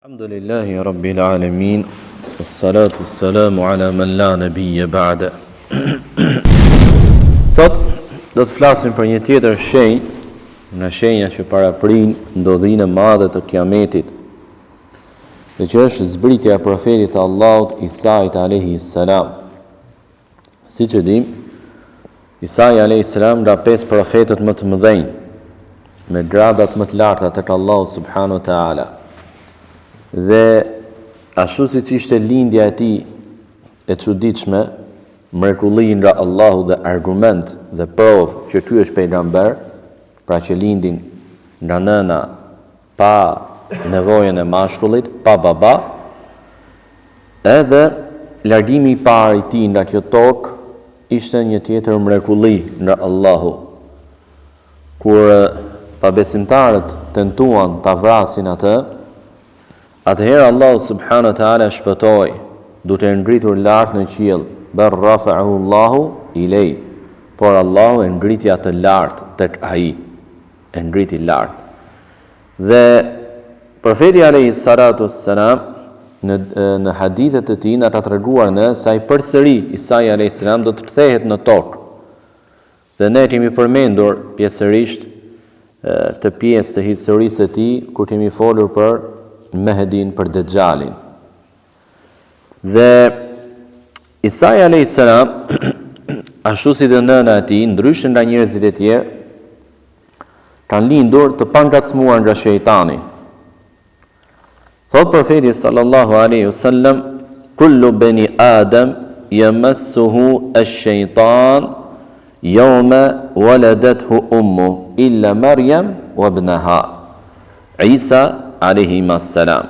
Alhamdulillahi Rabbil Alamin, wassalatu wassalamu ala man la nabiyya ba'da. Sot do të flasim për një tjetër shenjë, nga shenjat që paraprin ndodhinë e madhe të Kiametit, dhe që është zbritja e profetit të Allahut Isait alayhi salam. Siç e dim, Isai alayhi salam nga 5 profetët më të mëdhenj, me gradat më të larta tek Allahu subhanahu wa taala. Dhe ashtu si që ishte lindja e tij e çuditshme, mrekulli nga Allahu dhe argument dhe provë që ky është pejgamber, pra që lindin nga nëna pa nevojën e mashkullit, pa baba, edhe largimi i parë i tij nga kjo tokë ishte një tjetër mrekulli nga Allahu. Kur pabesimtarët tentuan ta vrasin atë, atëherë Allahu subhanahu wa taala shpëtoi, duke ngritur lart në qiell, bar rafa'ahu Allahu ilay, por Allahu e ngriti atë lart tek ai, e ngriti lart. Dhe profeti alayhi salatu wassalam në hadithet të tij na ka treguar se ai përsëri Isa alayhi salam do të kthehet në tokë. Dhe ne kemi përmendur pjesërisht të pjesë të historisë së tij kur kemi folur për Mehdin, për Dejjalin. Dhe Isa alayhis salam, ashtu si dhe nëna e tij, ndryshe nga njerëzit e tjerë, kanë lindur të pangacmuar nga shejtani. Thot profeti sallallahu alaihi wasallam, kullu bani Adam yamassuhu ash-shaytan yawma waladathu ummu illa Maryam wa ibnaha Isa alayhi salam.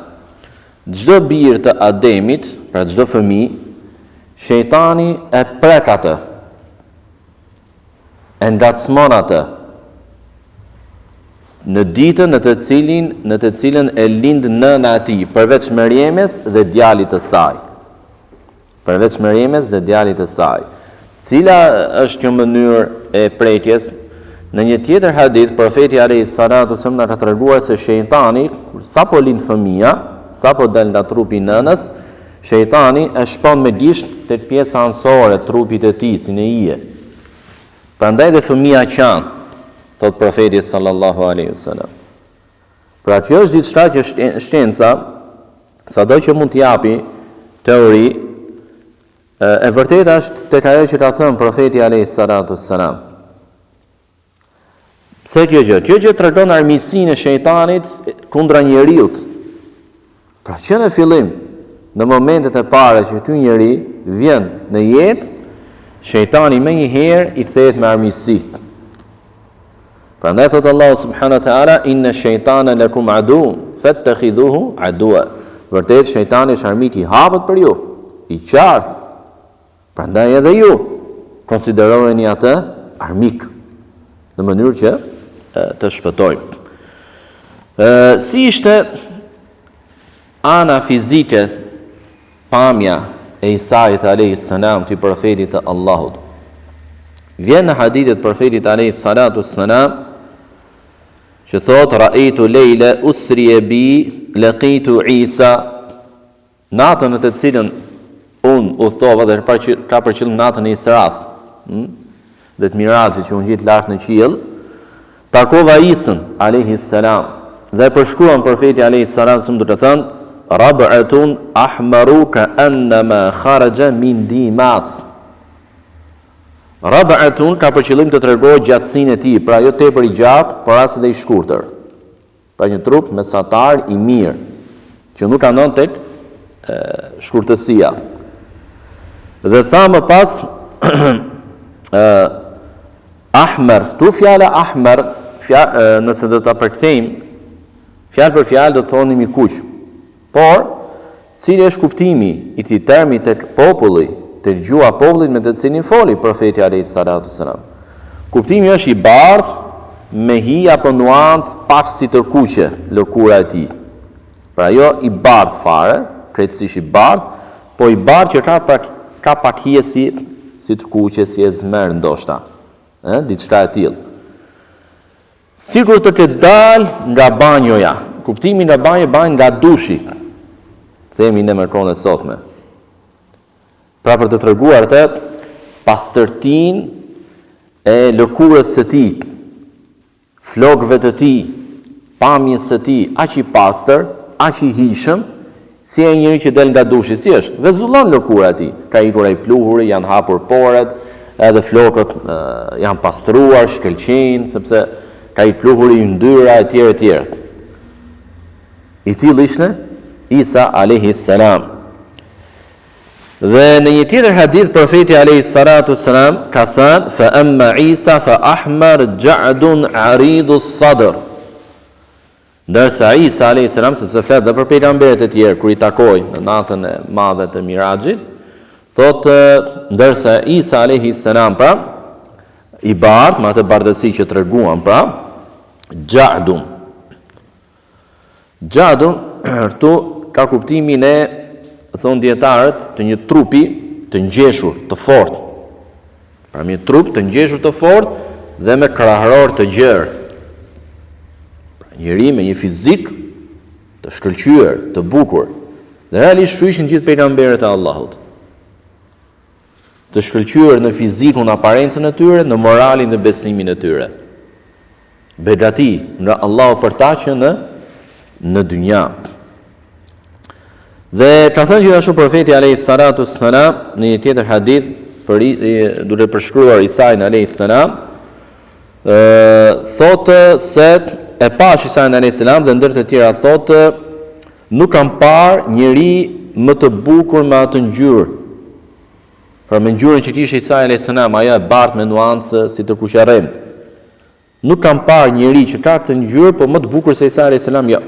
Çdo bir të Ademit, pra çdo fëmijë, shejtani e prek atë, e ngacmon atë në ditën në të cilën e lind nëna e tij, përveç Merjemes dhe djalit të saj. Përveç Merjemes dhe djalit të saj. Cila është kjo mënyrë e prekjes? Në një tjetër hadith, profeti alayhi salatu wasallam na ka treguar se shejtani, sapo lind fëmia, sapo dal nga trupi i nënës, shejtani e shpon me gisht tek pjesa anësore e trupit të tij, si në hije. Prandaj dhe fëmia qan, thot profeti sallallahu alaihi wasallam. Pra kjo është diçka që shkenca, sado që mund të japi teori, e vërteta është tek ajo që ka thënë profeti alayhi salatu wasallam. Pse kjo gjë? Kjo gjë tregon armiqsinë e shejtanit kundra njeriut. Pra që në fillim, në momentet e para që ky njeri vjen në jetë, shejtani më njëherë i kthehet me armiqsi. Prandaj thot Allahu subhanahu wa taala, inna shaytana lakum aduun fattakhidhuhu aduwa. Vërtet shejtani është armik i hapët për ju, i qartë. Prandaj edhe ju konsiderojeni atë armik, në mënyrë që të shpëtojmë. Si ishte ana fizike, pamja e Isait alayhis salam, të profetit të Allahut? Vjen në hadithet profetit alayhis salatu wassalam, që thot, ra'aytu lejle usriya bi laqitu Isa, natën në të cilën unë udhtova, dhe ka për qëllim natën e Isras, dhe të Mirazit që unë gjitë lart në qiell, takova Isën alayhis salam, dhe përshkruan profeti alayhis salam duke thënë, rab'atun ahmaru ka'annama kharaja min dimas. Rab'atun ka për qëllim të tregojë gjatësinë e tij, pra jo tepër i gjatë, por as edhe i shkurtër. Pra një trup mesatar i mirë, që nuk anon tek shkurtësia. Dhe tha më pas, ahmer, tu fjala ahmer, nëse do ta përkthejmë fjalë për fjalë, do të thonim i kuq. Por cili është kuptimi i këtij termi tek populli, tek gjua popullit me të cilin foli profeti alayhi salatu wasalam? Kuptimi është i bardhë, me hi apo nuancë pak si tërkuqe lëkura e tij. Pra jo i bardhë fare, krejtësisht i bardhë, po i bardhë që ka pak hije si tërkuqe, si e zmerë ndoshta. Diçka e tillë. Sikur të ketë dalë nga banjoja. Kuptimi nga banjo nga dushi. themi në kohën e sotme. Pra për të treguar atë pastërtinë e lëkurës së tij, flokëve të tij, pamjes së tij, aq i pastër, aq i hijshëm, si e njëri që del nga dushi, si është, vezullon lëkura e tij. Ka ikur ai pluhuri, janë hapur poret, edhe flokët janë pastruar, shkëlqejnë, sepse ka i pluhuri, yndyra etj etj. I tillë ishte Isa alayhi salam. Dhe në një tjetër hadith profeti alayhi salatu salam ka thënë fa amma Isa fa ahmar ja'dun aridu sadr. Ndërsa Isa alayhi salam, sepse flet edhe për pejgamberët e tjerë kur i takoi në natën e madhe të Miraxhit, thotë ndërsa Isa alayhi salam pra i bardh me atë bardhësi që treguam pra ja'dun. Ja'dun këtu ka kuptimin e, thon dietarët, të një trupi të ngjeshur, të fortë. Pra një trup të ngjeshur të fortë dhe me krahëror të gjerë. Pra njëri me një fizik të shkëlqyer, të bukur. Dhe realisht ishin gjithë pejgamberët e Allahut. Të shkëlqyer në fizikun, aparencën e tyre, në moralin dhe besimin e tyre. Begati nga Allahu për ta që në dynja. Dhe ka thënë gjithashtu profeti alayhi salatu wassalam në një tjetër hadith duke përshkruar Isain alayhi salam, thotë se e pash Isain alayhi salam dhe ndër të tjera thotë nuk kam parë njeri më të bukur me atë ngjyrë. Pra me ngjyrën që kishte Isa alayhi salam, ajo e bardhë me nuancë si të kuqarrëmt. Nuk kam parë njeri që ka këtë ngjyrë, po më të bukur se Isa alayhi salam, jo.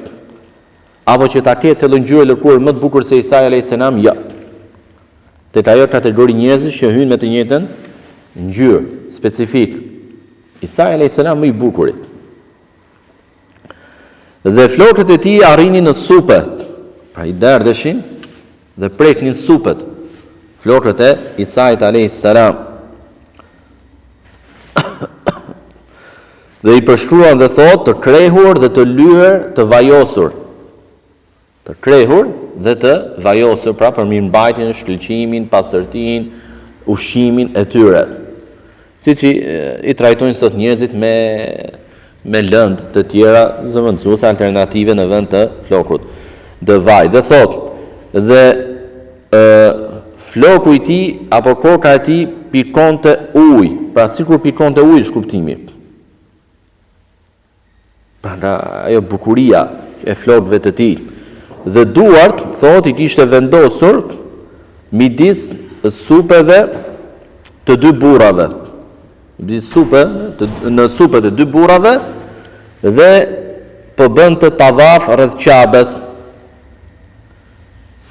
Apo që ta ketë të ngjyrë lëkurë më të bukur se Isa alayhi salam, jo. Tek ajo kategori njerëzish që hyjnë me të njëjtën ngjyrë specifik. Isa alayhi salam më i bukurit. Dhe flokët e tij arrinin në supe. Pra i derdheshin dhe preknin supet. Flokët e Isait alayhi salam. Dhe i përshkruan dhe thotë të krehur dhe të lyer, të vajosur. Të krehur dhe të vajosur, pra për mirëmbajtjen, shkëlqimin, pastërtinë, ushqimin e tyre. Siç i trajtojnë sot njerëzit me lëndë të tjera zëvendësuese alternative në vend të flokut. Dhe vaj, dhe thotë, dhe floku i tij apo koka e tij pikonte ujë, pra sikur pikonte ujë është kuptimi. Pra nga ajo bukuria e flokëve të tij. Dhe duart, thotë, i kishte vendosur midis supeve të dy burrave. Në supet e dy burrave dhe po bënte tavaf rreth Ka'bes.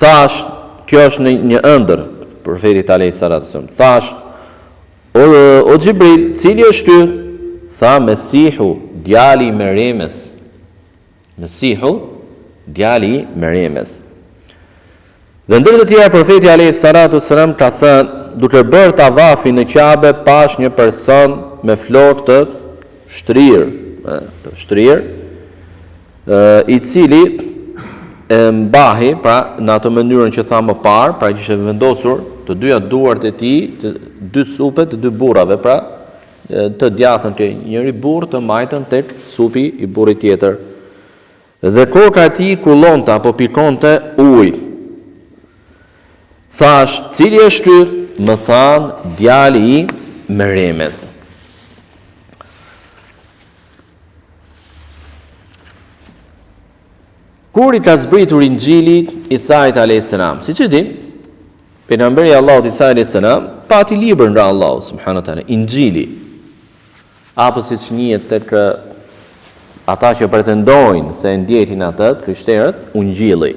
Thash, kjo është një ëndër profetit alayhi salatu wasallam. Thash, o Xhibril, cili është ky? Tha Mesihu, djali i Meremes. Mesihu, djali i Meremes. Dhe ndër të tjera profeti alayhi salatu wasallam ka thënë, duke bërë tavafin në Kabe, pash një person me flokë të shtrirë, i cili e mbahi, pra në atë mënyrën që tha më parë, pra që ishte vendosur të dyja duart e tij, të dy supet të dy burrave, pra të djatën të njëri burr të majtën tek supi i burrit tjetër. Dhe koka e tij kullonte apo pikonte ujë. Thash, cili është ky? Më thanë, djali i Meremes. Kur i ka zbritur Injili Isait alayhis salam, siç e dim, pejgamberi i Allahut Isa alayhis salam pati libër nga Allahu subhanahu wa taala, Injili, apo siç njihet tek ata që pretendojnë se ndjekin atë, krishterët, Ungjilli.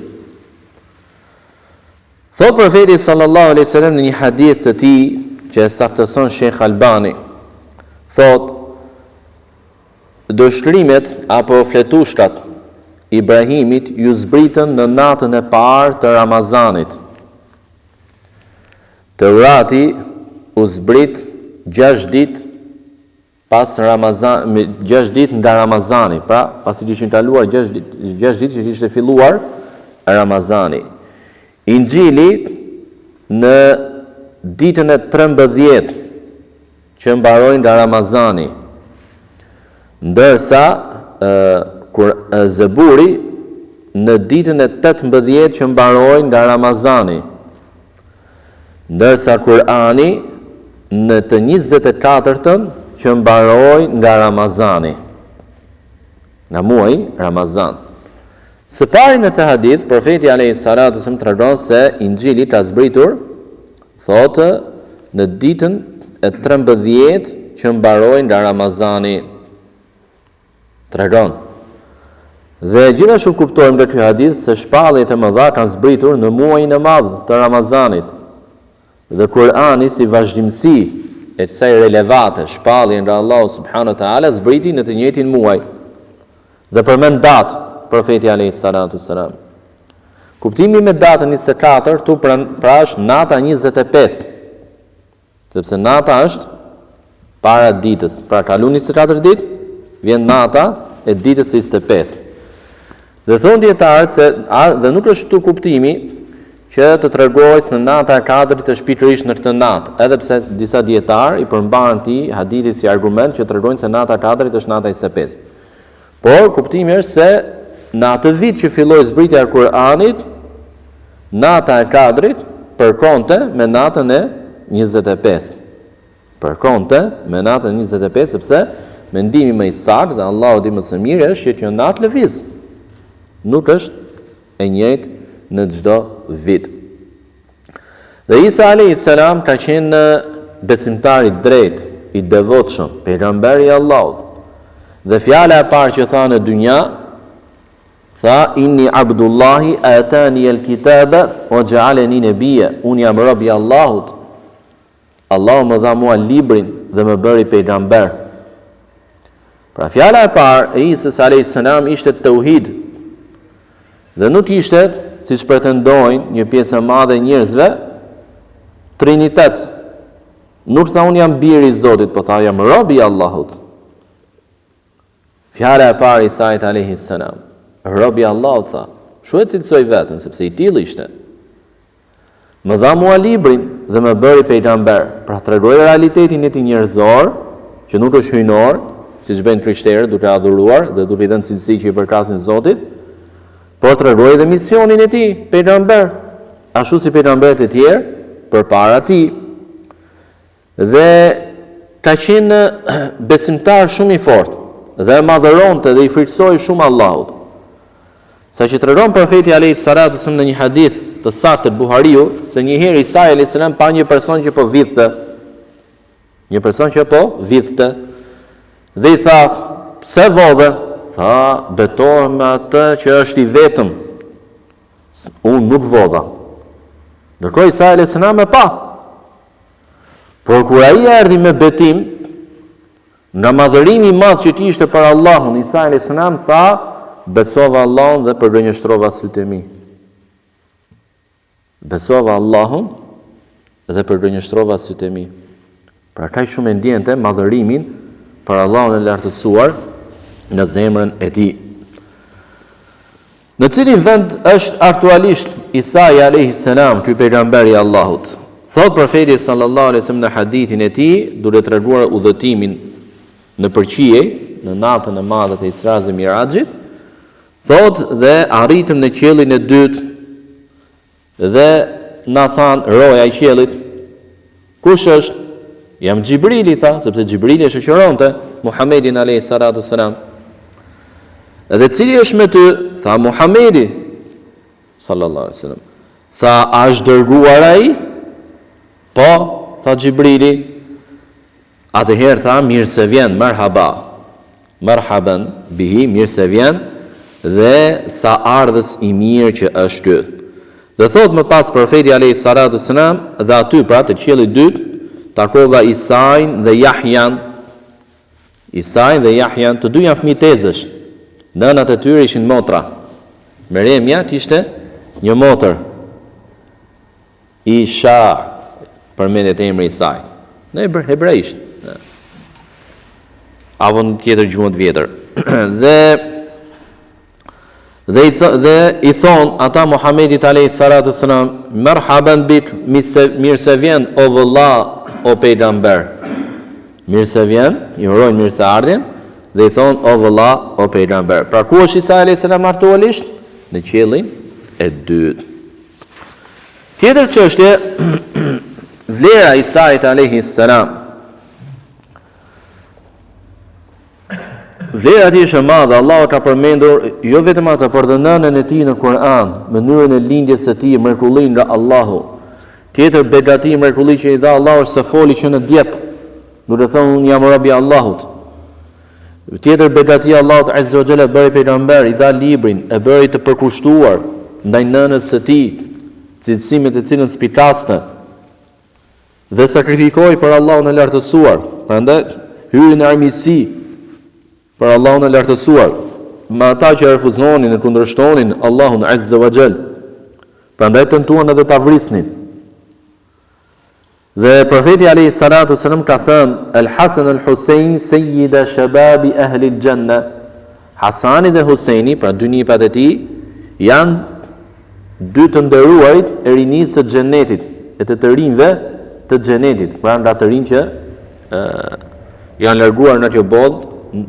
Thot profeti sallallahu alaihi wasallam në një hadith të tij që e saktëson Sheikh Albani, thot dëshkrimet apo fletushkat Ibrahimit ju zbritën në natën e parë të Ramazanit. Teurati u zbrit 6 ditë pas Ramazan, 6 ditë nga Ramazani, pra pasi që ishin kaluar 6 ditë që kishte filluar Ramazani. Injili në ditën e 13 që mbarojnë nga Ramazani, ndërsa Zeburi në ditën e 18 që mbarojnë nga Ramazani, ndërsa Kurani në të 24-tën që mbarojnë nga Ramazani, nga muaji Ramazan. Së pari në të hadith, profeti alayhi salatu wasallam tregon se Injili ka zbritur, thotë, në ditën e 13 që mbarojnë nga Ramazani. Tregon. Dhe gjithashtu kuptojmë nga ky hadith se shpalljet e mëdha kanë zbritur në muajin e madh të Ramazanit. Dhe Kurani si vazhdimsi e kësaj relevate, shpallje nga Allahu subhanahu wa taala zbriti në të njëjtin muaj. Dhe përmend datë profeti alayhi salatu wasalam. Kuptimi me datën 24 tu pra është nata 25. Sepse nata është para ditës. Pra kalon 24 ditë, vjen nata e ditës së 25. Dhe thonë dietarët se dhe nuk është këtu kuptimi që të tregoj se nata e 4 është pikërisht në këtë natë, edhe pse disa dietarë i përmban ti hadithi si argument që tregojnë se nata e 4 është nata e 25. Por kuptimi është se në atë vit që filloi zbritja e Kuranit, nata e 4 përkonte me natën e 25. Përkonte me natën e 25 sepse mendimi më i saktë dhe Allahu di më së miri është që kjo natë lëviz. Nuk është e njëjtë në çdo vit. Dhe Isa alayhis salam ka qenë besimtar i drejtë, i devotshëm, pejgamberi i Allahut. Dhe fjala e parë që tha në dynja, tha inni abdullahi atani al-kitaba wa ja'alani nabiyya. Unë jam rob i Allahut. Allahu më dha mua librin dhe më bëri pejgamber. Pra fjala e parë e Isës alayhis salam ishte tauhid. Dhe nuk ishte, siç pretendojnë një pjesë e madhe e njerëzve, trinitet. Nuk tha unë jam biri i Zotit, po tha jam rob i Allahut. Fjala e parë Isait alayhis salam, rob i Allahut tha, shuhet cilësoj vetën, sepse i tillë ishte. Më dha mua librin dhe më bëri pejgamber. Pra tregoi realitetin e tij njerëzor, që nuk është hyjnor, siç bëjnë krishterët duke adhuruar dhe duke i dhënë cilësi që i përkasin Zotit, por tregoi edhe misionin e tij, pejgamber, ashtu si pejgamberët e tjerë përpara tij. Dhe ka qenë besimtar shumë i fortë dhe madhëronte dhe i frikësoi shumë Allahut. Sa që tregon profeti alayhis salatu wasallam në një hadith të saktë të Buhariu, se një herë Isa alayhis salam pa një person që po vidhte. Një person që po vidhte. Dhe i tha, pse vodhe? Tha, betohem me atë që është i vetëm. Unë nuk vodha. Ndërkohë Isa alayhis salam e pa. Por kur ai erdhi me betim, nga madhërimi i madh që kishte për Allahun, Isa alayhis salam tha, besova Allahun dhe përgënjeshtrova sytë e mi. Besova Allahun dhe përgënjeshtrova sytë e mi. Pra kaq shumë e ndjente madhërimin për Allahun e lartësuar në zemrën e tij. Në cilin vend është aktualisht Isa alayhis salam, ky pejgamber i Allahut? Thot profeti sallallahu alaihi wasallam në hadithin e tij, duke treguar udhëtimin në përqije, në natën e madhe të Isras dhe Mirajit, thot dhe arritëm në qiellin e dytë dhe na than roja i qiellit, kush është? Jam Xhibrili, tha, sepse Xhibrili e shoqëronte Muhamedit alayhi salatu wasalam. Edhe cili është me ty? Tha Muhamedi sallallahu alaihi wasallam. Tha, a është dërguar ai? Po, tha Xhibrili. Atëherë tha, mirë se vjen, merhaba. Merhaban bihi, mirë se vjen, dhe sa ardhës i mirë që është ky. Dhe thot më pas profeti alayhi salatu wasalam, dhe aty pra të qiellit dytë takova Isain dhe Jahjan. Isain dhe Jahjan, të dy janë fëmijë tezësh. Nënat e tyre ishin motra. Meremja kishte një motër. Isha, përmendet emri i saj. Në hebrejisht. Apo në tjetër gjuhë të vjetër. Dhe Dhe i thon ata Muhamedit alayhi salatu wasalam, "Marhaban bik, mirë se vjen o vëlla, o pejgamber." Mirë se vjen, i urojnë mirë se ardhin dhe i thon o vëlla, o pejgamber. Pra ku është Isa alayhi salam aktualisht? Në qiellin e dytë. Tjetër çështje, vlera e Isait alayhi salam. Vlera e tij është e madhe. Allahu ka përmendur jo vetëm atë, por edhe nënën e tij në Kur'an, mënyrën e lindjes së tij, mrekullinë nga Allahu. Tjetër begati mrekulli që i dha Allahu është se foli që në djep, duke thënë unë jam robi i Allahut. Tjetër begati Allahut Azza wa Jalla bëri pejgamber, i dha librin, e bëri të përkushtuar ndaj nënës së tij, cilësimet e cilën spikaste dhe sakrifikoi për Allahun e lartësuar. Prandaj hyri në armiqësi për Allahun e lartësuar me ata që refuzonin e kundërshtonin Allahun Azza wa Jall. Prandaj tentuan edhe ta vrisnin. Dhe profeti alayhi salatu wasallam ka thënë: "El Hasan el Husain sayyida shababi ahli al janna." Hasani dhe Husaini, pra dy nipat e tij, janë dy të nderuarit e rinisë së xhenetit, e të rinjve të xhenetit, pra nga të rinj që janë larguar nga kjo botë,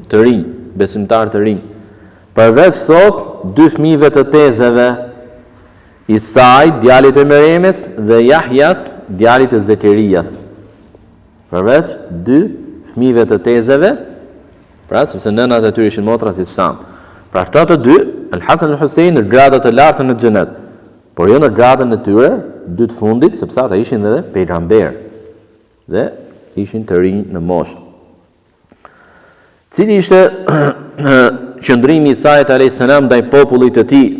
të rinj, besimtar të rinj. Përveç thot dy fëmijëve të tezeve, Isai, djalit e Meremes, dhe Jahjas, djalit e Zekerias. Përveç dy fëmijëve të tezeve, pra sepse nënat e tyre ishin motra si Sham. Pra këta të dy, El Hasan El Husain, në gradat të larta në xhenet, por jo në gradën e tyre, dy të fundit, sepse ata ishin edhe pejgamber dhe ishin të rinj në moshë. Cili ishte qëndrimi i Isait alayhis salam ndaj popullit të tij?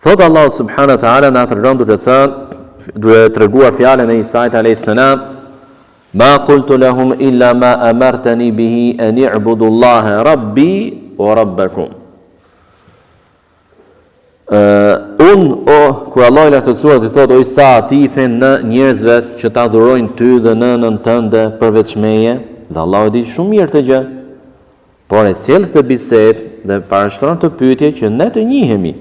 Thot Allah subhanahu wa taala na tregon duke thënë, duke treguar fjalën e Isait alayhis salam, "Ma qultu lahum illa ma amartani bihi an i'budu Allaha rabbi wa rabbakum." Kur Allah i lartësuar i thot o Isa, ti i thënë në njerëzve që ta adhurojnë ty dhe nënën tënde përveç meje, dhe Allah e di shumë mirë të gjë, por e sjell këtë bisedë dhe parashtron të pyetje që ne të njihemi.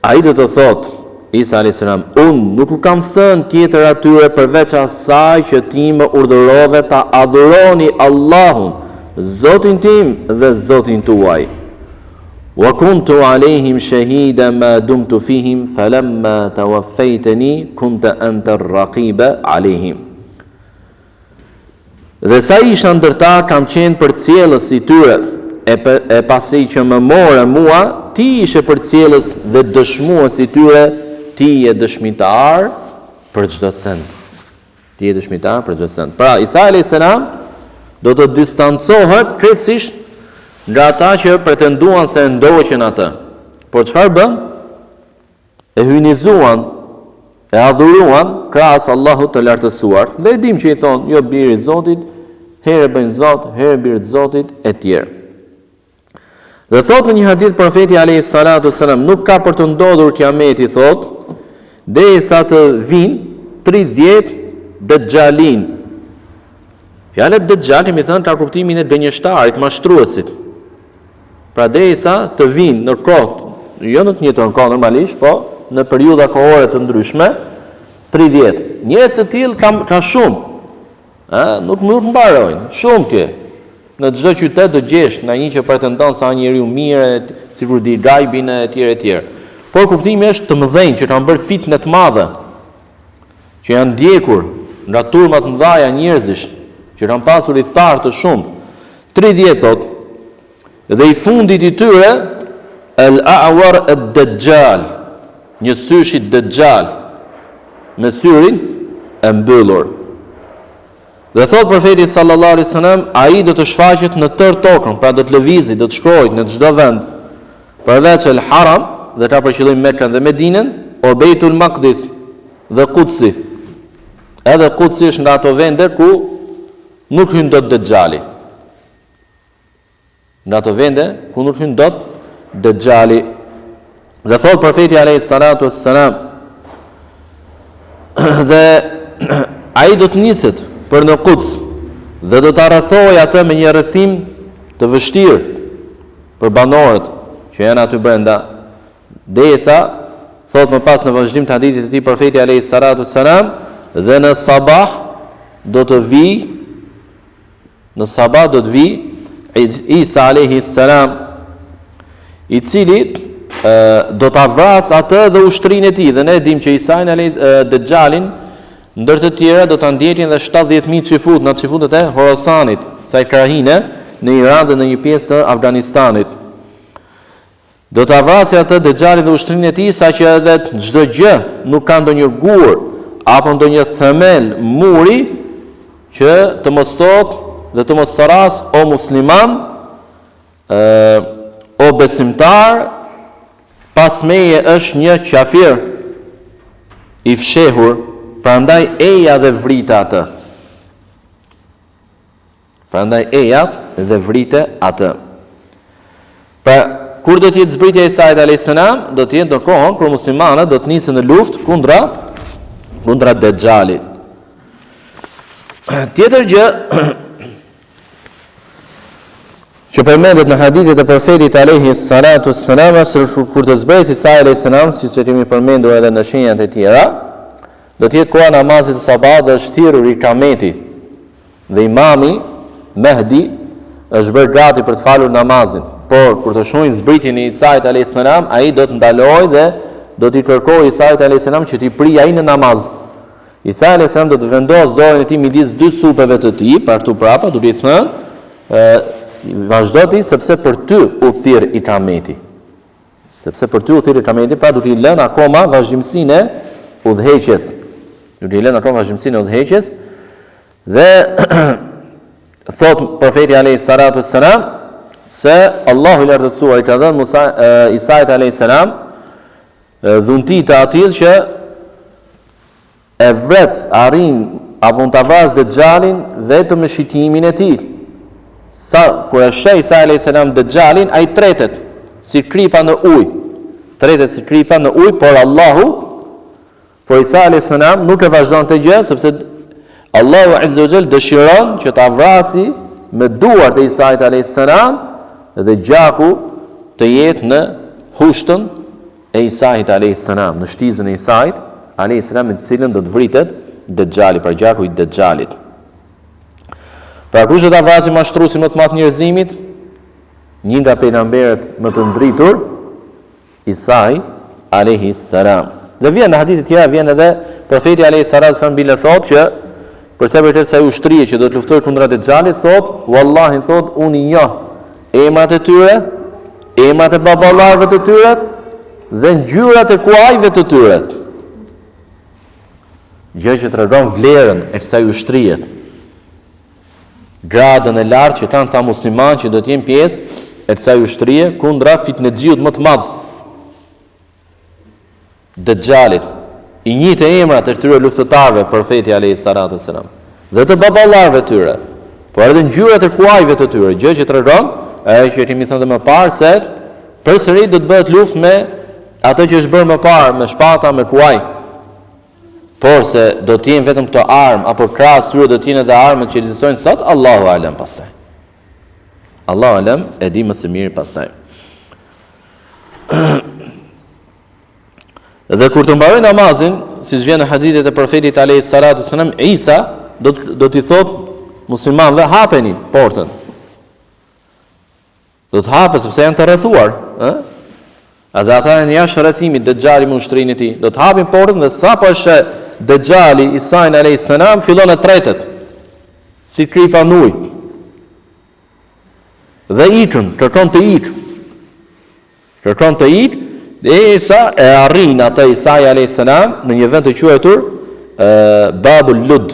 Ai do të thot Isa alayhis salam, unë nuk u kam thënë tjetër atyre përveç asaj që ti më urdhërove ta adhuroni Allahun, Zotin tim dhe Zotin tuaj. Wa kuntu alayhim shahida ma dumtu fihim falamma tawaffaytani kunta anta ar-raqiba alayhim. Dhe sa isha ndërta kam qenë përcjellës i tyre, e pasi që më morë mua, ti ishe përcjellës dhe dëshmues i tyre, ti je dëshmitar për çdo send. Ti je dëshmitar për çdo send. Pra Isa alayhis salam do të distancohet krejtësisht nga ata që pretenduan se ndoqën atë. Por çfarë bën? E hynizuan, e adhuruan krahas Allahut të lartësuar. Dhe dim që i thonë, jo biri i Zotit, herë bëjnë Zot, herë biri i Zotit, e tjerë. Dhe thot në një hadith profeti alayhi salatu wasalam, nuk ka për të ndodhur kiameti, thot, derisa të vinë 30 dëxhalin. Fjala dëxhal mi thënë ka kuptimin e gënjeshtarit, mashtruesit. Pra derisa të vinë në kohë, jo në të njëjtën kohë normalisht, po në periudha kohore të ndryshme, 30. Njerëz të tillë ka shumë. Nuk mbarojnë, shumë ke. Në çdo qytet do gjesh nga një që pretendon sa njeriu mirë, sikur di gajbin e tjerë e tjerë. Por kuptimi është të mëdhenj që kanë bërë fitnë të mëdha, që janë ndjekur nga turma të mëdha njerëzish, që kanë pasur iftar të shumë. 30 thot. Dhe i fundit i tyre al-a'war ad-dajjal, një sysh i dajjal me syrin e mbyllur. Dhe thot profeti sallallahu alaihi wasallam, ai do të shfaqet në tërë tokën, pra do të lëvizë, do të shkojë në çdo vend, përveç el-Haram, dhe ka për qëllim Mekën dhe Medinën, o Beitul Maqdis dhe Qudsi. Edhe Qudsi është nga ato vende ku nuk hyn dot Dajjali. Nga ato vende ku nuk hyn dot Dajjali. Dhe thot profeti alayhi salatu wassalam, dhe ai do të niset për në Quds dhe do të rrethojë atë me një rrethim të vështirë për banorët që janë aty brenda, derisa thot më pas në vazhdim të hadithit të tij profeti alayhi salatu wassalam, dhe në sabah do të vi Isa alayhi salam, i cili do ta vras atë dhe ushtrinë e tij, dhe ne dim që Isa Dejjalin ndër të tjera do ta ndjekin dhe 70.000 xifut në xifutët e Horasanit, saj krahine në Iran dhe në një pjesë të Afganistanit. Do ta vrasë atë Dejjalin dhe ushtrinë e tij, saqë edhe çdo gjë nuk ka ndonjë gur apo ndonjë themel muri që të mos thotë dhe të mos tharas o musliman, o besimtar, pas meje është një qafir i fshehur, prandaj eja dhe vrite atë. Pra, kur do t'jetë zbritja e Isait alayhis salam, do t'jetë në kohën kur muslimanët do të nisën në luftë kundra Dejjalit. Tjetër gjë që përmendet në hadithet e profetit alayhi salatu wassalam, kur të zbresë Isa alayhis salam, siç e kemi përmendur edhe në shenjat e tjera, do të jetë koha namazit të sabahut dhe është thirrur ikameti, dhe imami Mehdi është bërë gati për të falur namazin. Por kur të shohin zbritjen e Isait alayhis salam, ai do të ndalojë dhe do t'i kërkojë Isait alayhis salam që t'i prij ai në namaz. Isa alayhis salam do të vendosë dorën e tij midis dy supeve të tij, pra këtu prapa, duke i thënë, vazhdo ti sepse për ty u thirr ikameti. Pra duke i lënë akoma vazhdimsinë e udhëheqjes. Dhe thot profeti alayhi salatu wassalam se Allahu i lartësuar i ka dhënë Isait alayhis salam dhunti të atill që e vret arrin apo ta vras Dejjalin vetëm me shitimin e tij. Sa kur e sheh Isa alayhis salam Dejjalin, ai tretet si kripa në ujë, por Isa alayhis salam nuk e vazhdon të gjë, sepse Allahu azza wa jall dëshiron që ta vrasi me duart e Isait alayhis salam dhe gjaku të jetë në hushtën e Isait alayhis salam, në shtizën e Isait alayhis salam, me të cilën do të vritet Dejjali, pra gjaku i Dejjalit. Pra kush do ta vrasë mashtruesin më të madh njerëzimit? Një nga pejgamberët më të ndritur, Isai alayhis salam. Dhe vjen në hadithe të tjera, vjen edhe profeti alayhis salam bile thotë që përse vërtet sa ushtrie që do të luftojë kundra Dejjalit, thotë, wallahi thotë, unë i njoh emrat e tyre, emrat e baballarëve të tyre dhe ngjyrat e kuajve të tyre. Gjë që tregon vlerën e kësaj ushtrie. Gradën e lartë që kanë ta musliman që do të jenë pjesë e kësaj ushtrie kundra fitnexhiut më të madh, Dejjalit. I njëjtë emrat e këtyre luftëtarëve profeti alayhis salatu wassalam dhe të baballarëve të tyre, por edhe ngjyrat e kuajve të tyre, gjë që tregon ajo që kemi thënë më parë, se përsëri do të bëhet luftë me atë që është bërë më parë, me shpata, me kuaj. Por se do të jenë vetëm këto armë apo krahas tyre do të jenë edhe armët që ekzistojnë sot, Allahu alem pastaj. Allahu alem e di më së miri pastaj. Dhe kur të mbaroj namazin, siç vjen në hadithet e profetit alayhis salatu wasalam, Isa do t'i thotë muslimanëve, hapeni portën. Do të hapet sepse janë të rrethuar, Edhe ata janë jashtë rrethimit Dejjali me ushtrinë e tij. Do të hapin portën dhe sapo është Dejjali Isai alayhis salam fillon të tretet si kripa në ujë. Dhe kërkon të ikë, dhe Isa e arrin atë Isai alayhis salam në një vend të quajtur Babul Lud,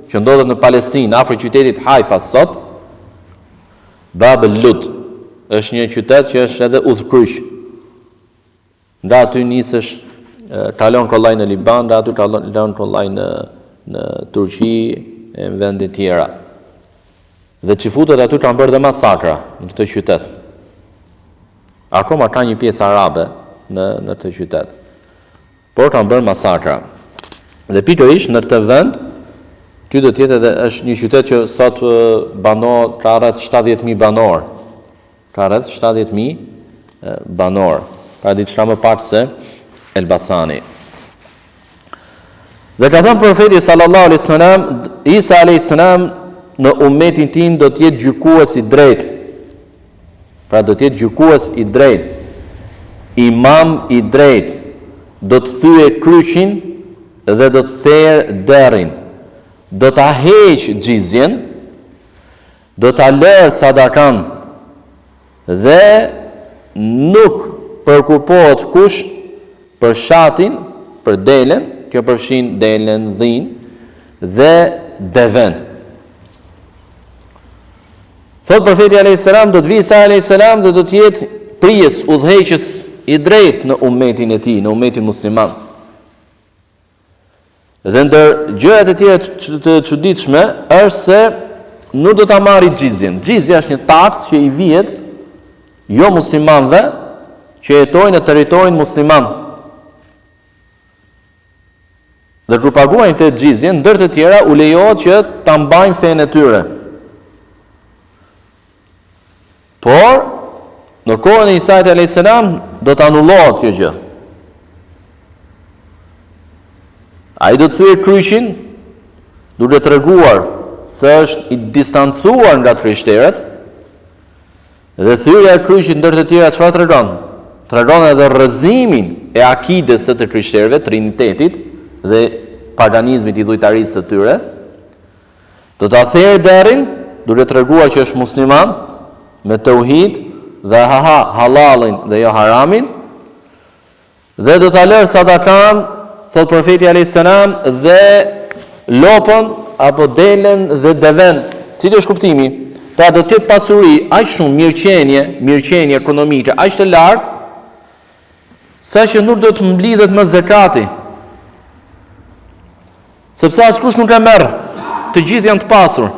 që ndodhet në Palestinë, afër qytetit Haifa sot. Babul Lud është një qytet që është edhe udhkryq. Nga aty nisësh, kalon kollaj në Liban, nga aty kalon kollaj në Turqi e në vende tjera. Dhe çifutët aty kanë bërë dhe masakra në këtë qytet. Akoma ka një pjesë arabe në këtë qytet. Por kanë bërë masakra. Dhe pikërisht në këtë vend, ky do të jetë edhe është një qytet që sot banor ka rreth 70.000 banor. ka rreth 70.000 banor, pra diçka më pak se Elbasani. Dhe ka thënë profeti sallallahu alaihi wasallam, Isa alaihi salam në ummetin tim do të jetë gjykues i drejtë. Pra do të jetë gjykues i drejtë, imam i drejtë, do të thyej kryqin dhe do të therë derin, do të heq xhizjen, do të lërë sadakan dhe nuk përkupohet kush për shatin, për delen, kjo përfshin delen, dhin dhe deven. Thot profeti a.s. do të vijë Isa a.s. dhe do të jetë prijes, udhëheqës i drejt në ummetin e tij, në ummetin musliman. Dhe ndër gjërat e tjera të çuditshme është se nuk do ta marrë xhizjen. Xhizja është një taks që i vihet jo muslimanëve që jetojnë në territorin musliman. Dhe kur paguajnë të xhizjen, ndër të tjera u lejohet që ta mbajnë fenë e tyre. Por në kohën e Isait alayhis salam do të anullohet kjo gjë. Ai do të thyej kryqin duke treguar se është i distancuar nga krishterët, dhe thyrja e kryqit ndër të tjera çfarë tregon? Tregon edhe rrëzimin e akides së të krishterëve, trinitetit dhe paganizmit i dhujtarisë së tyre. Do ta therë derin duke treguar që është musliman me tauhid dhe halalin dhe jo haramin, dhe do ta lërë sadakan, thot profeti alayhis salam, dhe lopën apo delen dhe deven. Cili është kuptimi? Pra do të jetë pasuri aq shumë, mirëqenie ekonomike aq të lartë, sa që nuk do të mblidhet më zakati. Sepse askush nuk e merr, të gjithë janë të pasur.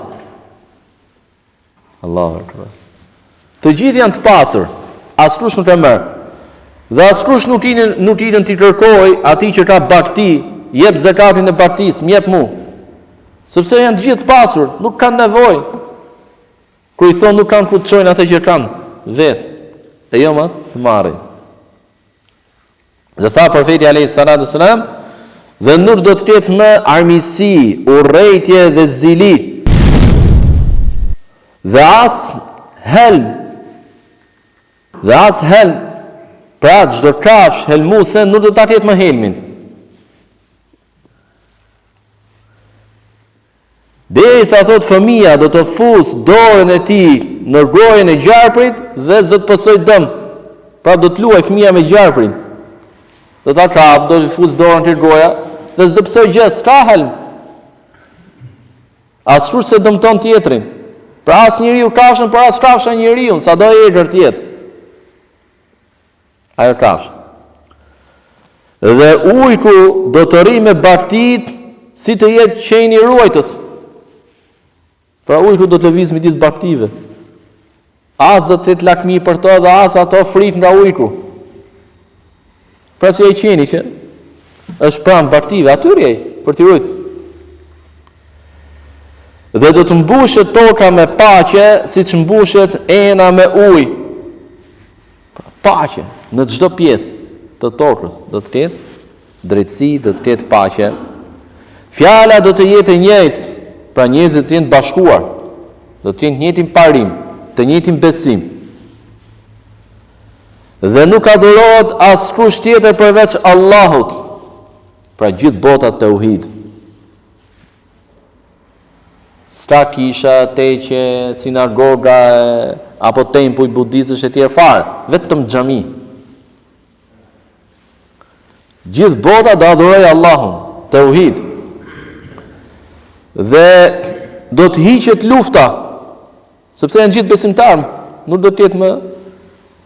Allahu akbar. Të gjithë janë të pasur, askush nuk e merr. Dhe askush nuk i t'i kërkoj atij që ka bakti, jep zakatin e baktis, më jep mu. Sepse janë të gjithë të pasur, nuk kanë nevojë. Kur i thonë nuk kanë ku të çojnë atë që kanë vetë, e jo më të marrin. Dhe tha profeti alayhis salam, dhe nuk do të ketë më armiqësi, urrejtje dhe zili. Dhe as helm. Pra çdo kafsh helmuse nuk do ta ketë më helmin. Derisa thot fëmia do të fus dorën e tij në gojën e gjarprit dhe do të pësoj dëm. Pra do të luaj fëmia me gjarprin. Do ta kap, do të fus dorën te goja dhe s'do pësoj gjë, s'ka helm. Askush se dëmton tjetrin. Pra as njeriu kafshën, por as kafsha njeriu, sado e egër të jetë. Ajo kafsh. Dhe ujku do të rri me baktit si të jetë qeni ruajtës. Pra ujku do të lëviz midis baktive. As do të jetë lakmi për to dhe as ato frit nga ujku. Pra si ai qeni që është pranë baktive, atyre për t'i ruajtur. Dhe do të mbushet toka me paqe, siç mbushet ena me ujë. Paqe në çdo pjesë të tokës do të ketë drejtësi, do të ketë paqe. Fjala do të jetë e njëjtë, pra njerëzit të jenë bashkuar, do të jenë të njëjtin parim, të njëjtin besim. Dhe nuk adhurohet askush tjetër përveç Allahut. Pra gjithë bota tauhid. S'ka kisha, teqe, sinagoga apo tempuj budistësh e tjerë fare, vetëm xhami. Gjithë bota do adhurojë Allahun, tauhid. Dhe do të hiqet lufta, sepse janë gjithë besimtarë, nuk do të jetë më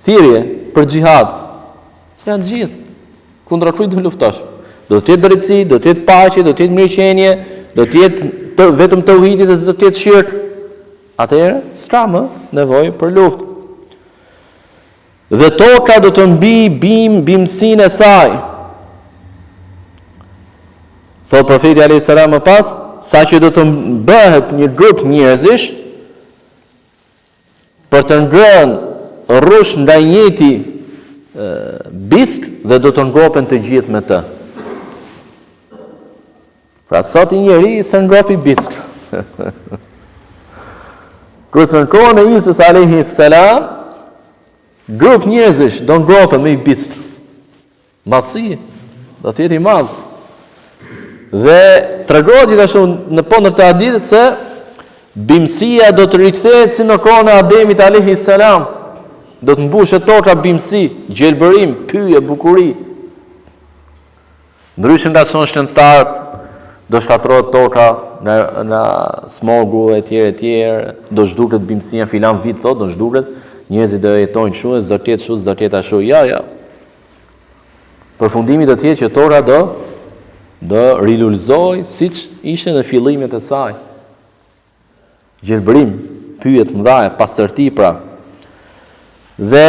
thirrje për xhihad. Janë gjithë kundra kujt do luftosh. Do të jetë drejtësi, do të jetë paqe, do të jetë mirëqenie, do të jetë vetëm tauhidi dhe do të jetë shirk. Atëherë s'ka më nevojë për luftë. Dhe toka do të mbi bimësinë e saj. Thot profeti alayhis salam më pas, sa që do të bëhet një grup njerëzish për të ngrënë rrush ndaj njëti bisk dhe do të ngopen të gjithë me të. Pra sot i njeri se ngopi bisk. Kërse në kohën e Isës alayhi salam, grup njerëzish do ngopen me i bisk. Madhësi, do të jetë i madh. Dhe tregohet gjithashtu në pondër të hadithit se bimësia do të rikthehet si në kohën e Ademit alayhi salam. Do të mbushet toka bimësi, gjelbërim, pyje, bukuri. Ndryshe nga son shkencëtar, do shkatërrohet toka nga smogu e tjerë, do zhduket bimësia filan vit thot, do zhduket, njerëzit do jetojnë kështu, s'do të jetë kështu, s'do të jetë ashtu. Ja. Përfundimi do të jetë që toka do rilulzoj siç ishte në fillimet e saj. Gjelbërim, pyje të mëdha, pastërti pra. Dhe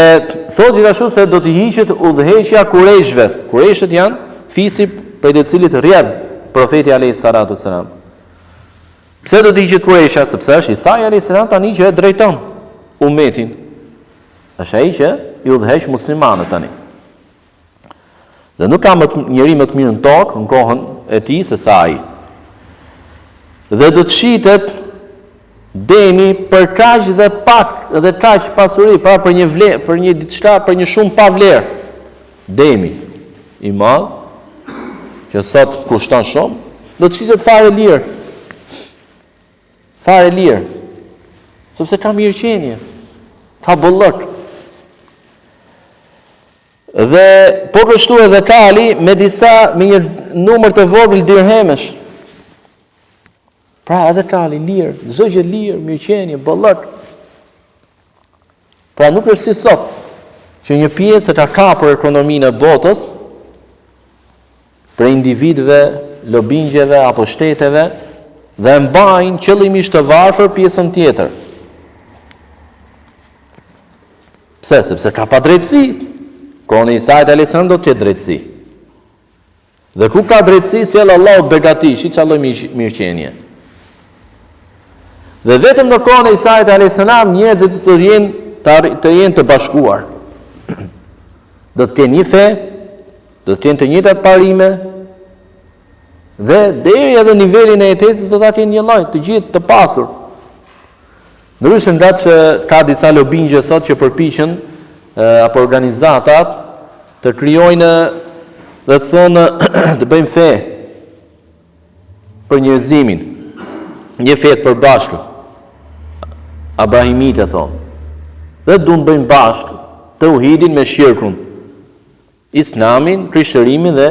thot gjithashtu se do të hiqet udhëheqja kurejshve. Kurejshët janë fisi për të cilit rrjedh profeti alayhi salatu sallam. Pse do të hiqet kurejshja? Sepse është Isa alayhi salam tani që e drejton ummetin. Është ai që i udhëheq muslimanët tani. Dhe nuk ka njeri më të mirë në tokë në kohën e tij se sa ai. Dhe do të shitet deni për kaq dhe pak dhe kaq pasuri, pra për një vlerë, për një diçka, për një shumë pa vlerë. Demi i madh që sot kushton shumë, do të shitet fare lirë. Fare lirë. Sepse ka mirëqenie, ka bollok. Dhe po kështu edhe kali me një numër të vogël dirhemesh. Pra edhe kali lirë, çdo gjë lirë, mirëqenie, bollok. Pra nuk është si sot, që një pjesë ka kapur ekonominë e botës për individëve, lobingjeve apo shteteve dhe mbajnë qëllimisht të varfër pjesën tjetër. Pse? Sepse ka pa drejtësi. Kohën e Isait alayhis salam do të jetë drejtësi. Dhe ku ka drejtësi, sjell Allahu begati, shiç lloj mirëqenie. Dhe vetëm në kohën e Isait alayhis salam njerëzit të jenë të bashkuar. Do të kenë një fe, do të kenë të njëjtat parime dhe deri edhe nivelin e jetesës do ta kenë një lloj, të gjithë të pasur. Ndryshe nga që ka disa lobingje sot që përpiqen apo organizatat të krijojnë dhe të thonë të bëjmë fe për njerëzimin, një fe të përbashkët. Abrahimit e thonë. Dhe duan bëjmë bashkë tauhidin me shirkun, islamin, krishtërimin dhe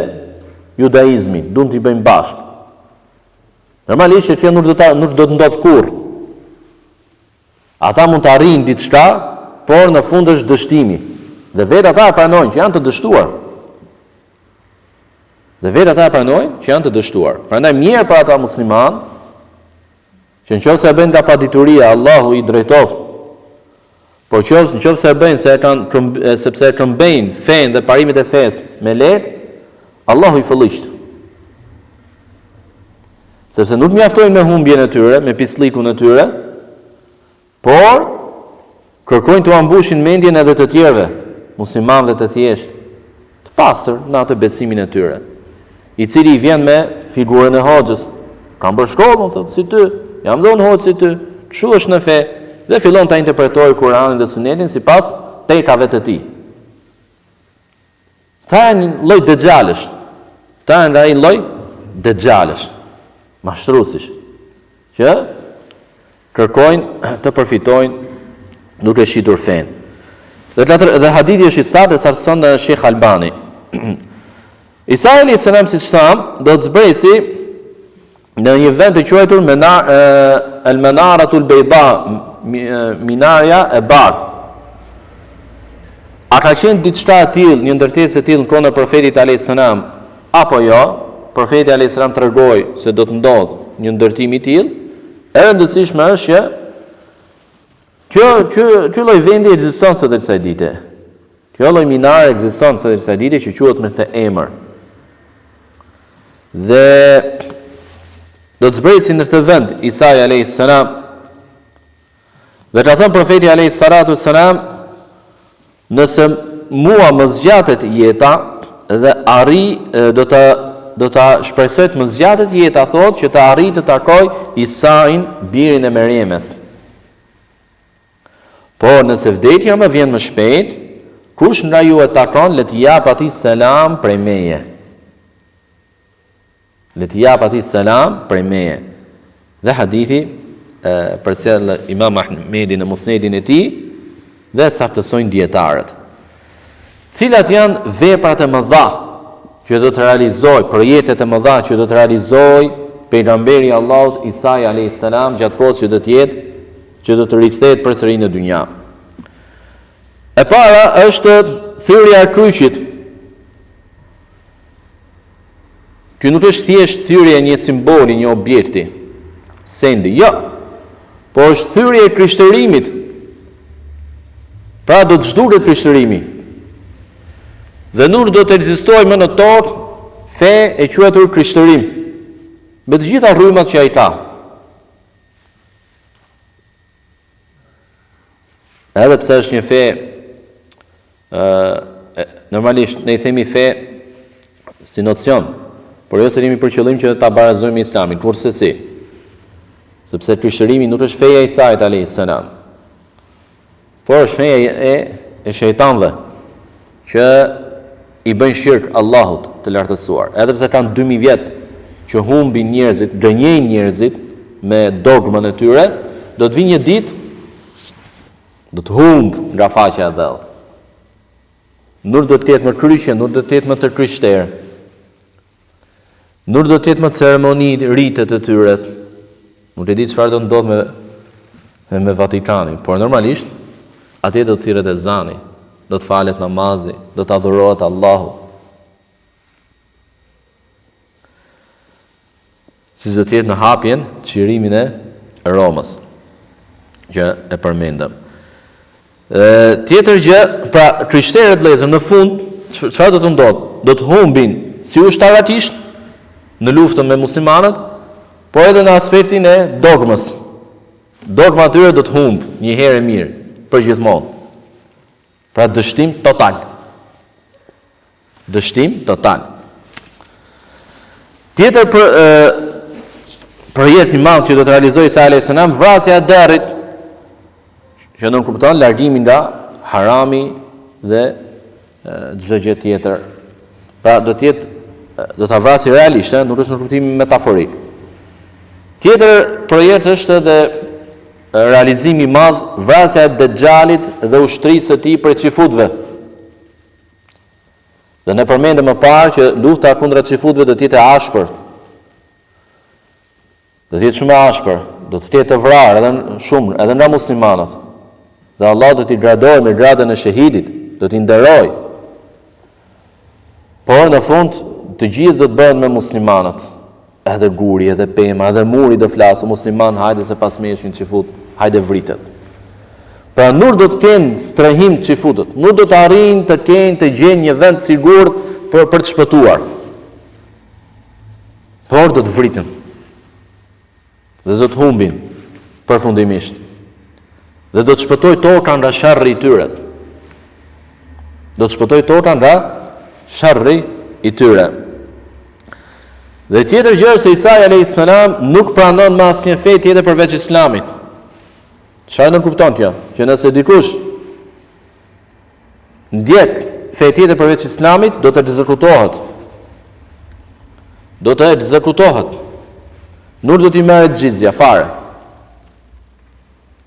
judaizmin, duan t'i bëjmë bashkë. Normalisht që kjo nuk do të ndodhë kurrë. Ata mund të arrijnë diçka, por në fund është dështimi. Dhe vetë ata pranojnë që janë të dështuar. Prandaj mirë për ata musliman, që nëse e bëjnë nga padituria, Allahu i drejtoft. Por nëse e bëjnë sepse e këmbejnë fen dhe parimet e fesë me lehtë, Allahu i fëllisht. Sepse nuk mjaftojnë me humbjen e tyre, me pislikun e tyre, por kërkojnë të ambushin mendjen edhe të tjerëve, muslimanëve të thjeshtë, të pastër në atë besimin e tyre, i cili i vjen me figurën e hoxhës. Kam bërë shkollën, thotë, si ty, jam dhënë hoxh si ty, kështu është në fe, dhe fillon ta interpretojë Kur'anin dhe Sunetin sipas tekave të tij. Ta janë lloj dëxhalësh, mashtruesish, që kërkojnë të përfitojnë nuk e shitur fen. Dhe hadithi është i saktë, sa thon Sheikh Albani. Isa alayhis salam siç tham, do të zbresi në një vend të quajtur Al-Manaratul Bayda, minarja e bardhë. A ka qenë diçka e tillë, një ndërtesë e tillë në kohën e profetit alayhis salam apo jo? Profeti alayhis salam tregoi se do të ndodhë një ndërtim i tillë. E rëndësishme është që ky lloj vendi ekziston sot deri kësaj dite. Kjo lloj minare ekziston sot deri kësaj dite që quhet me këtë emër. Dhe do të zbresin në këtë vend Isa alayhis salam. Dhe ka thënë profeti alayhis salatu salam, Nëse mua më zgjatet jeta dhe do ta shpresoj të më zgjatet jeta, thotë që të arrij të takoj Isain, birin e Merjemes. Por nëse vdekja më vjen më shpejt, kush nga ju e takon, le të jap atij selam prej meje. Le të jap atij selam prej meje. Dhe hadithi përcjell Imam Ahmedi në Musnedin e tij dhe saktësojnë dietarët. Cilat janë veprat e mëdha që do të realizoj, projektet e mëdha që do të realizoj pejgamberi i Allahut Isa alayhis salam gjatë kohës që do të jetë, që do të rikthehet përsëri në dynja. E para është thyrja e kryqit. Ky nuk është thjesht thyrja e një simboli, një objekti, sendi, jo. Po është thyrja e krishtërimit. Pra do të zhduket krishtërimi. Dhe nuk do të ekzistojë më në tokë fe e quajtur krishtërim, me të gjitha rrymat që ai ka. Edhe pse është një fe, normalisht ne I themi fe si nocion, por jo se kemi për qëllim që ta barazojmë me Islamin, kurse si. Sepse krishtërimi nuk është feja e Isait alayhis salam, por është feja e shejtanëve që I bëjnë shirk Allahut të lartësuar. Edhe pse kanë 2000 vjet që humbin njerëzit, gënjejnë njerëzit me dogmën e tyre, do të vinë një ditë do të humb nga faqja e dhëll. Nuk do të jetë më kryqje, nuk do të jetë më të krishterë. Nuk do të jetë më ceremoni ritet e tyre. Nuk e di çfarë do ndodh me Vatikanin, por normalisht atje do të thirret ezani, do të falet namazi, do të adhurohet Allahu. Si do të jetë në hapjen, çirimin e Romës, që e përmendëm. Tjetër gjë, pra krishterët vëllezër në fund, çfarë do të ndodh? Do të humbin si ushtaratisht në luftën me muslimanët, por edhe në aspektin e dogmës. Dogma atyre do të humb një herë mirë, përgjithmonë. Pra dështim total. Dështim total. Tjetër projekt I madh që do të realizojë Isa alayhis salam, vrasja e derrit, që nuk kupton largimin nga harami dhe çdo gjë tjetër. Pra do ta vrasë realisht, nuk është në kuptimin metaforik. Tjetër projekt është edhe realizimi I madh, vrasja e Dejjalit dhe ushtrisë së tij prej xifutëve. Dhe ne përmendëm më parë që lufta kundra xifutëve do të jetë e ashpër. Do të jetë shumë e ashpër, do të jetë të vrarë edhe nga muslimanët. Dhe Allah do t'i gradojë me gradën e shahidit, do t'i nderojë. Por në fund të gjithë do të bëhen me muslimanët. Edhe guri, edhe pema, edhe muri do flasë, musliman, hajde se pas meshin xifut, hajde vritet. Pra nuk do të kenë strehim xifutët, nuk do të arrijnë të kenë të gjenë një vend sigurt për të shpëtuar. Por do të vriten. Dhe do të humbin përfundimisht. Dhe do të shpëtoj toka nga sharri I tyre. Do të shpëtoj toka nga sharri I tyre. Dhe tjetër gjë se Isa alayhis salam nuk pranon më asnjë fe tjetër përveç Islamit. Çfarë nuk kupton kjo? Që nëse dikush ndjek fe tjetër përveç Islamit, do të ekzekutohet. Do të ekzekutohet. Nuk do t'i merret xhizja fare.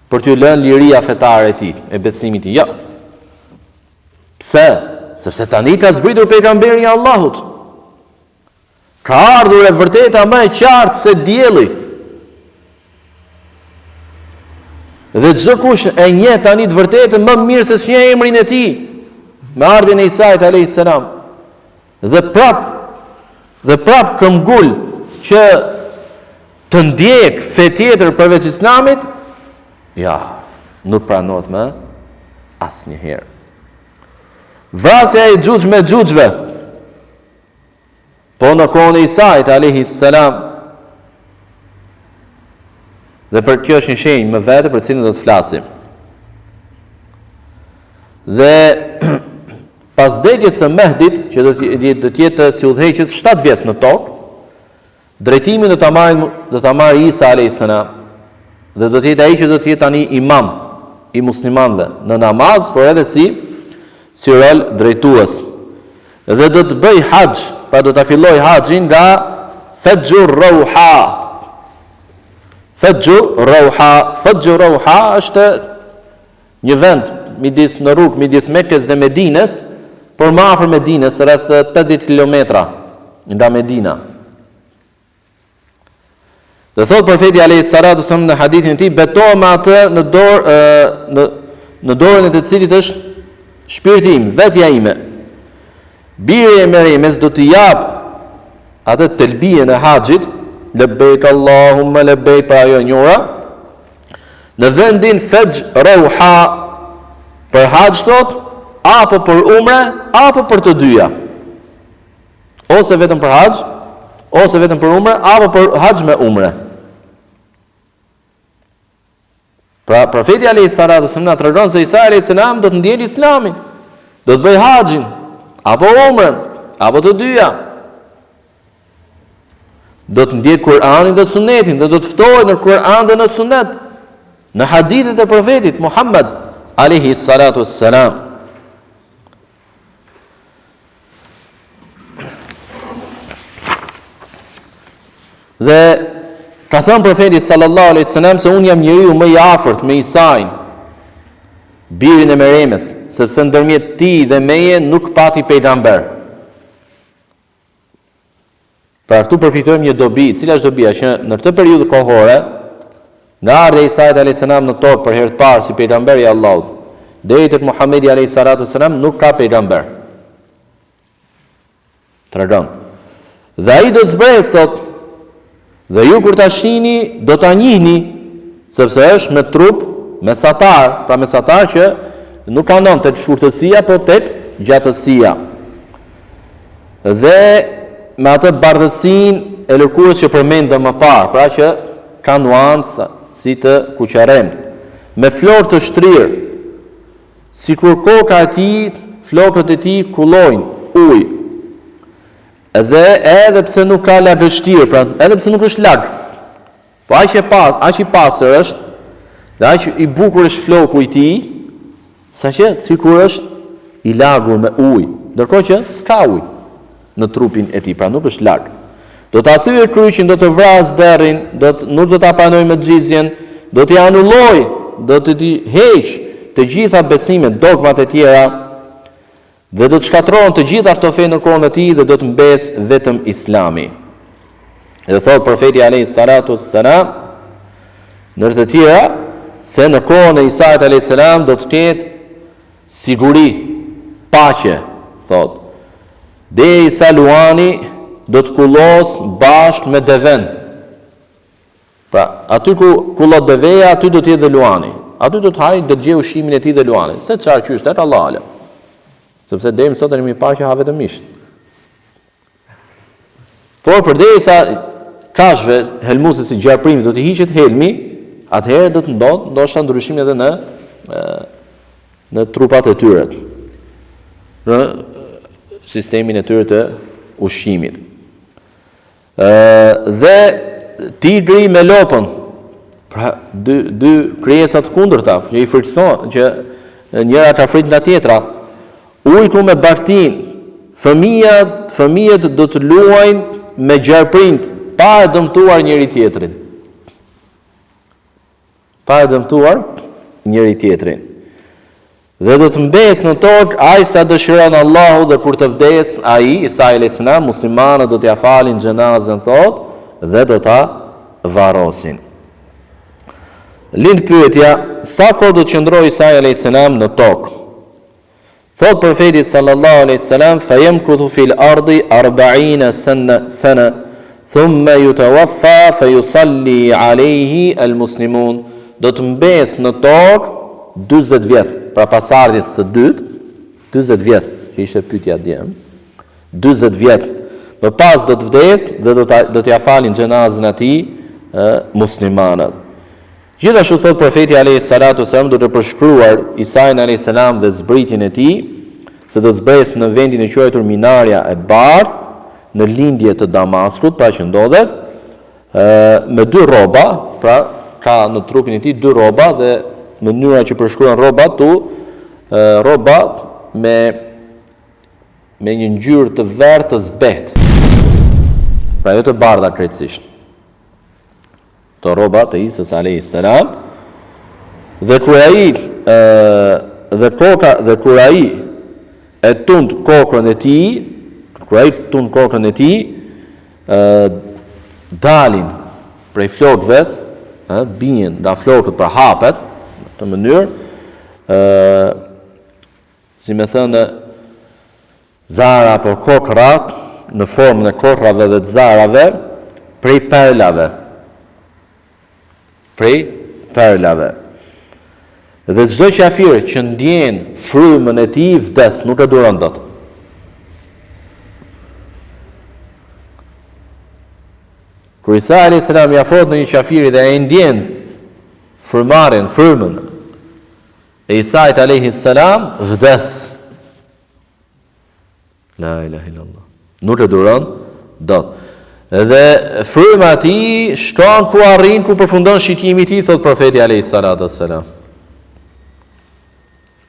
Për t'ju lënë liria fetare e tij, e besimit të tij. Jo. Pse? Sepse tani ka zbritur pejgamberi I Allahut. Ka ardhur e vërteta më e qartë se dielli. Dhe çdo kush e njeh tani të vërtetën më mirë se s'njeh emrin e tij, me ardhin e Isait alayhis salam. Dhe prap këmbgul që të ndjek fe tjetër përveç Islamit, ja, nuk pranohet më asnjëherë. Vrasja e xhuxh me xhuxhve. Po në kohën e Isait alayhis salam. Dhe për kjo është një shenjë më vete për cilën do të flasim. Dhe pas vdekjes së Mehdit, që do të jetë si udhëheqës 7 vjet në tokë, drejtimin do ta marrë Isa alayhis salam. Dhe do të jetë ai që do të jetë tani imam i muslimanëve në namaz, por edhe si rol drejtues. Dhe do të bëj haxh, pra do ta filloj haxhin nga Fajjur Rauha. Fajjur Rauha është një vend në rrugë midis Mekës dhe Medinës, por më afër Medinës, rreth 80 kilometra nga Medina. Dhe thot profeti alayhis salatu sallam në hadithin e tij, betohem me atë në dorën e të cilit është shpirti im, vetja ime. Biri e Meryemës do të jap atë telbijen e haxhit, labbaik Allahumma labbaik, pra ajo njëra, në vendin Fajj Rauha, për haxh thot, apo për umre, apo për të dyja. Ose vetëm për haxh, ose vetëm për umre, apo për haxh me umre. Pra profeti alayhis salatu sallam na tregon se Isa alayhis salam do të ndjeli Islamin, do të bëj haxhin, apo umren, apo të dyja. Do të ndjek Kur'anin dhe Sunetin, dhe do të ftohet në Kur'an dhe në Sunet, në hadithet e profetit Muhammad alayhis salatu sallam. Dhe ka thënë profeti sallallahu alaihi wasallam se unë jam njeriu më i afërt me Isain, birin e Meryemës, sepse ndërmjet tij dhe meje nuk pati pejgamber. Pra këtu përfitojmë një dobi, cila është dobia që në këtë periudhë kohore, nga ardha e Isait alayhis salam në tokë për herë të parë si pejgamber i Allahut, deri tek Muhamedi alayhis salam nuk ka pejgamber. Tregon. Dhe ai do të zbresë sot, dhe ju kur ta shihni do ta njihni, sepse është me trup mesatar, pra mesatar që nuk ka ndonë tek shkurtësia, po tek gjatësia. Dhe me atë bardhësinë e lëkurës që përmendëm më parë, pra që ka nuanca si të kuqaremt, me florë të shtrirë, sikur koka e tij, flokët e tij kullojnë ujë. Edhe pse nuk ka lagështirë, pra edhe pse nuk është lag, po aq i pastër është, dhe aq i bukur është floku i tij, saqë sikur është i lagur me ujë, ndërkohë që s'ka ujë në trupin e tij, pra nuk është lag. Do ta thyej kryqin, do të vrasë derrin, nuk do ta pranoj me xhizjen, do t'i anulloj, do t'i heq të gjitha besimet, dogmat e tjera, dhe do të shkatërrohen të gjitha ato fe në kohën e tij dhe do të mbes vetëm Islami. Dhe thot profeti alayhis salatu wassalam ndër të tjera se në kohën e Isait alayhis salam do të ketë siguri, paqe, thot. Derisa luani do të kullos bashkë me deven. Pra, aty ku kullot deveja, aty do të jetë dhe luani. Aty do të hajë, do të gjej ushqimin e tij dhe luani. Se çfarë qysh tet Allah ala. Sepse deri sot ne mi pa që ha vetëm misht. Por përderisa kashve helmuese si gjarprimi do të hiqet helmi, atëherë do të ndodh ndoshta ndryshim edhe në trupat e tyre, në sistemin e tyre të ushqimit. Dhe tigri me lopën, pra dy krijesa të kundërta, që i frikson, që njëra ka frikë nga tjetra. Ujku me bartin, fëmijët do të luajnë me gjarprind, pa e dëmtuar njëri tjetrin. Dhe do të mbes në tokë ai sa dëshiron Allahu, dhe kur të vdes ai, Isa alayhis salam, muslimanët do t'ia falin xhenazën, thot, dhe do ta varrosin. Lind pyetja, sa kohë do të qëndrojë Isa alayhis salam në tokë? Thot profeti sallallahu alaihi wasallam, fayamkuthu fil ardi 40 sana, thumma yutawaffa fayusalli alayhi almuslimun. Do të mbes në tokë 40 vjet, pra pasardhjes së dytë, 40 vjet, që ishte pyetja djem. 40 vjet. Më pas do të vdes dhe do t'ia falin xhenazën atij muslimanët. Gjithashtu thot profeti alayhi salatu wasallam duke përshkruar Isain alayhi salam dhe zbritjen e tij, se do zbres në vendin e quajtur Minarja e Bardhë, në lindje të Damaskut, pra që ndodhet me dy rroba, pra ka në trupin e tij dy rroba dhe mënyra që përshkruan rrobat tu, rroba me një ngjyrë të verdhë të zbehtë. Pra jo të bardha krejtësisht. Të rroba të Isës alayhi salam, dhe kur ai e tund kokrën e tij, dalin prej flokëve, bien nga flokët për hapet në këtë mënyrë, si me thënë zara apo kokrat në formën e kokrave dhe të zarave prej perlave. Dhe çdo qafir që ndjen frymën e tij vdes, nuk e duron dot. Kur Isa alayhis salam ia afrohet në një qafiri dhe e ndjen frymën e Isait alayhis salam, vdes. La ilaha illallah. Nuk e duron dot. Dhe fryma e tij shkon ku arrin, ku përfundon shikimi i tij, thot profeti alayhis salatu wassalam.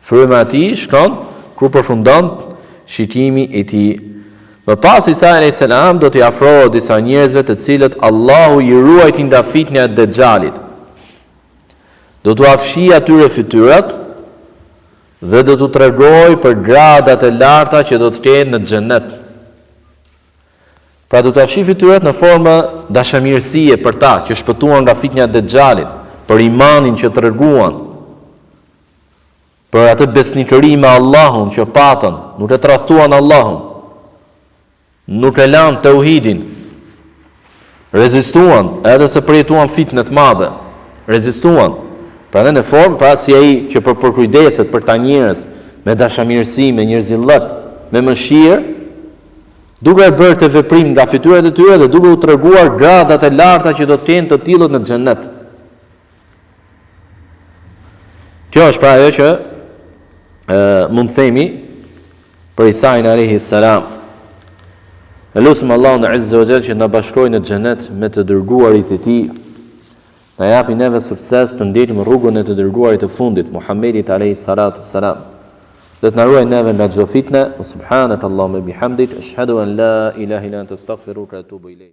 Fryma e tij shkon ku përfundon shikimi i tij. Më pas Isa alayhis salam do t'i afrohet disa njerëzve të cilët Allahu i ruajti nga fitnja e Dejxhalit. Do t'u afshi atyre fytyrat dhe do t'u tregoj për gradat e larta që do të kenë në xhenet. Pra do t'u afshi fytyrat në formë dashamirësie për ta që shpëtuan nga fitnja e Dejxhalit, për imanin që treguan, për atë besnikëri me Allahun që patën, nuk e tradhtuan Allahun, nuk e lanë tauhidin, rezistuan, edhe se përjetuan fitnë të madhe, rezistuan. Pra në formë, pra si ai që përkujdeset për ta njerëz me dashamirësi, me njerëzillëk, me mëshirë, duke e bërë të veprim nga fytyrat e tyre dhe duke u treguar gradat e larta që do të kenë të tillët në xhenet. Kjo është pra ajo që mund të themi për Isain alayhis salam. Elusim Allahun azza wa jalla që na bashkojë në xhenet me të dërguarit e tij. Na japi neve sukses të ndjekim rrugën e të dërguarit të fundit, Muhammedit alayhis salatu wassalam. Dhe të na ruaj neve nga çdo fitnë. Subhanakallahumma bihamdik, ashhadu an la ilaha illa anta astaghfiruka wa atubu ilayk.